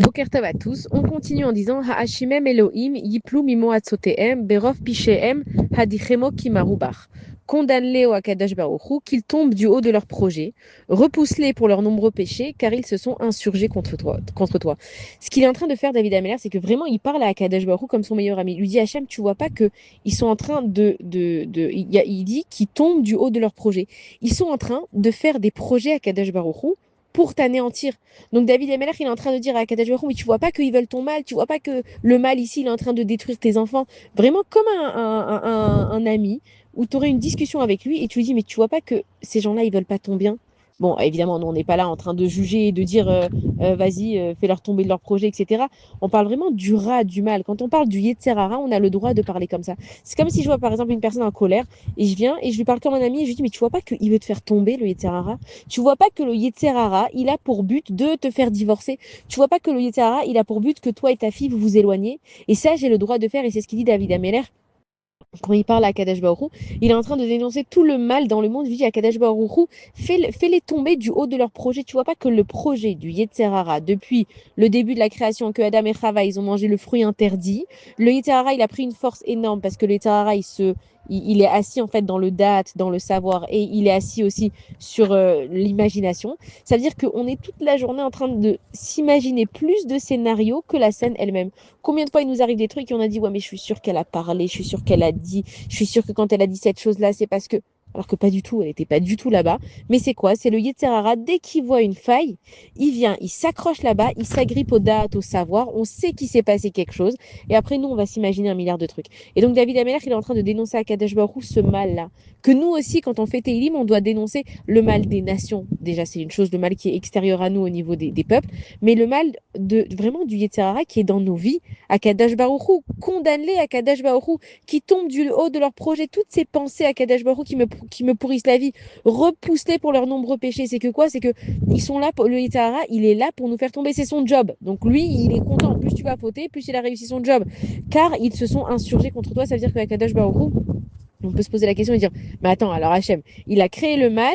Boker Tov à tous. On continue en disant Ha'ashimem Elohim yiplu mimo atzoteem berov pisheem hadichemo kimarubach. Condamne-les au Akadash Baruchu qu'ils tombent du haut de leurs projets. Repousse-les pour leurs nombreux péchés, car ils se sont insurgés contre toi. Ce qu'il est en train de faire, David Ameller, c'est que vraiment, il parle à Akadash Baruchu comme son meilleur ami. Il lui dit Hachem, tu vois pas que ils sont en train il dit qu'ils tombent du haut de leurs projets. Ils sont en train de faire des projets à Akadash Baruchu pour t'anéantir. Donc David Emelech, il est en train de dire à Akadosh Baruch Hu, mais tu vois pas qu'ils veulent ton mal, tu vois pas que le mal ici, il est en train de détruire tes enfants. Vraiment comme un ami, où tu aurais une discussion avec lui et tu lui dis, mais tu vois pas que ces gens-là, ils veulent pas ton bien. Bon, évidemment, nous, on n'est pas là en train de juger et de dire, vas-y, fais-leur tomber de leur projet, etc. On parle vraiment du rat, du mal. Quand on parle du Yetzer Hara, on a le droit de parler comme ça. C'est comme si je vois, par exemple, une personne en colère et je viens et je lui parle comme un ami et je lui dis, mais tu vois pas qu'il veut te faire tomber, le Yetzer Hara. Tu vois pas que le Yetzer Hara, il a pour but de te faire divorcer. Tu vois pas que le Yetzer Hara, il a pour but que toi et ta fille, vous vous éloignez. Et ça, j'ai le droit de faire, et c'est ce qu'il dit David Ameller quand il parle à Kadesh Baruch Hu, il est en train de dénoncer tout le mal dans le monde. Il dit à Kadesh Baruch Hu, fais-les tomber du haut de leur projet. Tu vois pas que le projet du Yetzer Hara, depuis le début de la création, que Adam et Chava, ils ont mangé le fruit interdit, le Yetzer Hara, il a pris une force énorme parce que le Yetzer Hara, il est assis en fait dans le date, dans le savoir, et il est assis aussi sur l'imagination. Ça veut dire qu'on est toute la journée en train de s'imaginer plus de scénarios que la scène elle-même. Combien de fois il nous arrive des trucs et on a dit ouais mais je suis sûre qu'elle a parlé, je suis sûre qu'elle a dit, je suis sûre que quand elle a dit cette chose-là, c'est parce que alors que pas du tout, elle n'était pas du tout là-bas. Mais c'est quoi? C'est le Yetzer Hara, dès qu'il voit une faille, il vient, il s'accroche là-bas, il s'agrippe aux dates, au savoir, on sait qu'il s'est passé quelque chose, et après nous, on va s'imaginer un milliard de trucs. Et donc David Ameller, il est en train de dénoncer à Kadesh Baruch Hu ce mal-là. Que nous aussi, quand on fait Teilim, on doit dénoncer le mal des nations. Déjà, c'est une chose, le mal qui est extérieur à nous au niveau des peuples, mais le mal vraiment du Yetzer Hara qui est dans nos vies, Akadash Baruchou, condamne-les Akadash Baruchou, qui tombent du haut de leur projet, toutes ces pensées Akadash Baruchou qui me pourrissent la vie, repousse-les pour leurs nombreux péchés. C'est que quoi? C'est que ils sont là, le Yitzhara, il est là pour nous faire tomber, c'est son job. Donc lui, il est content, plus tu vas fauter, plus il a réussi son job. Car ils se sont insurgés contre toi, ça veut dire que Akadash Baruchou, on peut se poser la question et dire, mais attends, alors Hachem, il a créé le mal,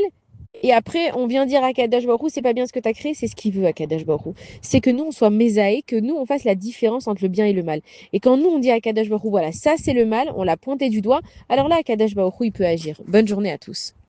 et après, on vient dire à Kadash Baruch Hu, c'est pas bien ce que tu as créé, c'est ce qu'il veut à Kadash Baruch Hu. C'est que nous, on soit mésaé, que nous, on fasse la différence entre le bien et le mal. Et quand nous, on dit à Kadash Baruch Hu, voilà, ça c'est le mal, on l'a pointé du doigt, alors là, Kadash Baruch Hu, il peut agir. Bonne journée à tous.